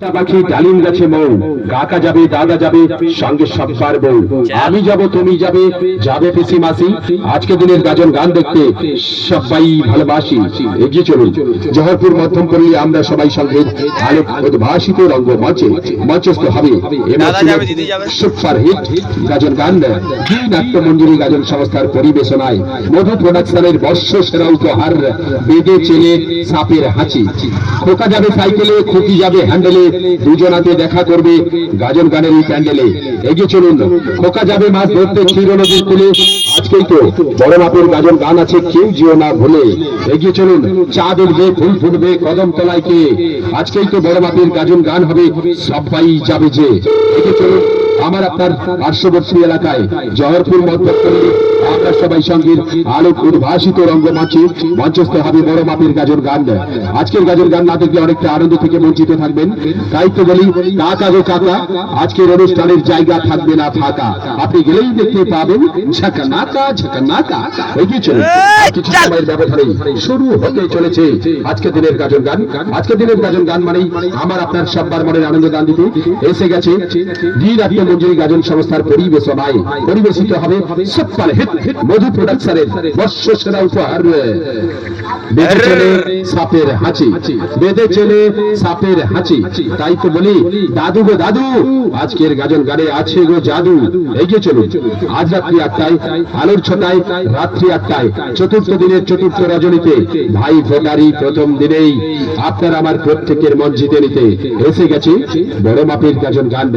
পাখি ডালিম গাছে মৌ, কাকা যাবে দাদা যাবে সঙ্গে সব্বার বউ, আমি যাব তুমি যাবে, যাবে পিসি মাসি। আজকে দিনের গাজন গান দেখতে সবাই ভালোবাসি। এগিয়ে চলুন জহরপুর মধ্যমপল্লী, আমরা সবাই সঙ্গে আলোক উদ্ভাসিত রঙ্গ মঞ্চে মঞ্চস্থ হবে সুপার হিট গাজন গান নাট্যমঞ্জুরি গাজন সংস্থার পরিবেশনায় মধু প্রোডাকশনের বর্ষ সেরা উপহার বেদে চেনে সাপের হাঁচি। খোকা যাবে সাইকেলে, খুকি যাবে হ্যান্ডেলে, দুজনাতে দেখা করবে গাজন গানের এই প্যান্ডেলে। এগিয়ে চলুন খোকা যাবে মাছ ধরতে ক্ষীর নদীর কূলে, আজকেই তো বড় মাপের গাজন গান আছে, কেউ যেও না ভুলে। এগিয়ে চলুন চাঁদ উঠবে ফুল ফুটবে কদম তলায় কে, আজকেই তো বড় মাপের গাজন গান হবে, সবাই যাবে যে। এগিয়ে চলুন আমার আপনার পার্শ্ববর্তী এলাকায় জহরপুর মধ্যপল্লী, আমরা সবাই সঙ্গীর আলোক উদ্ভাসিত রঙ্গমঞ্চে মঞ্চস্থ হবে বড় মাপের গাজন গান। আজকের গাজন গান না দেখলে অনেকটা আনন্দ থেকে বঞ্চিত থাকবেন, তাই তো বলি কাকা গো কাকা, আজকের অনুষ্ঠানের জায়গা থাকবে না ফাঁকা, আপনি গেলেই দেখতে পাবেন ঝাঁকা নাকা ঝাঁকা নাকা। এগিয়ে চলুন কিছু সময়ের ব্যবধানে শুরু হতে চলেছে আজকের দিনের গাজন গান। আজকের দিনের গাজন গান মানেই আমার আপনার সব্বার মনের আনন্দ গান দিতে এসে গেছে নাট্যমঞ্জুরি গাজন সংস্থার পরিবেশনায় পরিবেশিত হবে সুপার হিট মধু প্রোডাকশনের বর্ষ সেরা উপহার বেঁধে চলে সাপের হাঁচি, বেঁধে চলে সাপের হাঁচি। তাই তো বলি দাদু গো দাদু, আজকের গাজন গানে আছে গো জাদু। এগিয়ে চলুন আজ রাত্রি 8টায় আলোর ছটায়, রাত্রি 8টায় চতুর্থ দিনের চতুর্থ রজনীতে ভাই ফোটারি প্রথম দিনেই আপনার আমার প্রত্যেকের মন জিতে নিতে এসে গেছে বড় মাপের গাজন গান।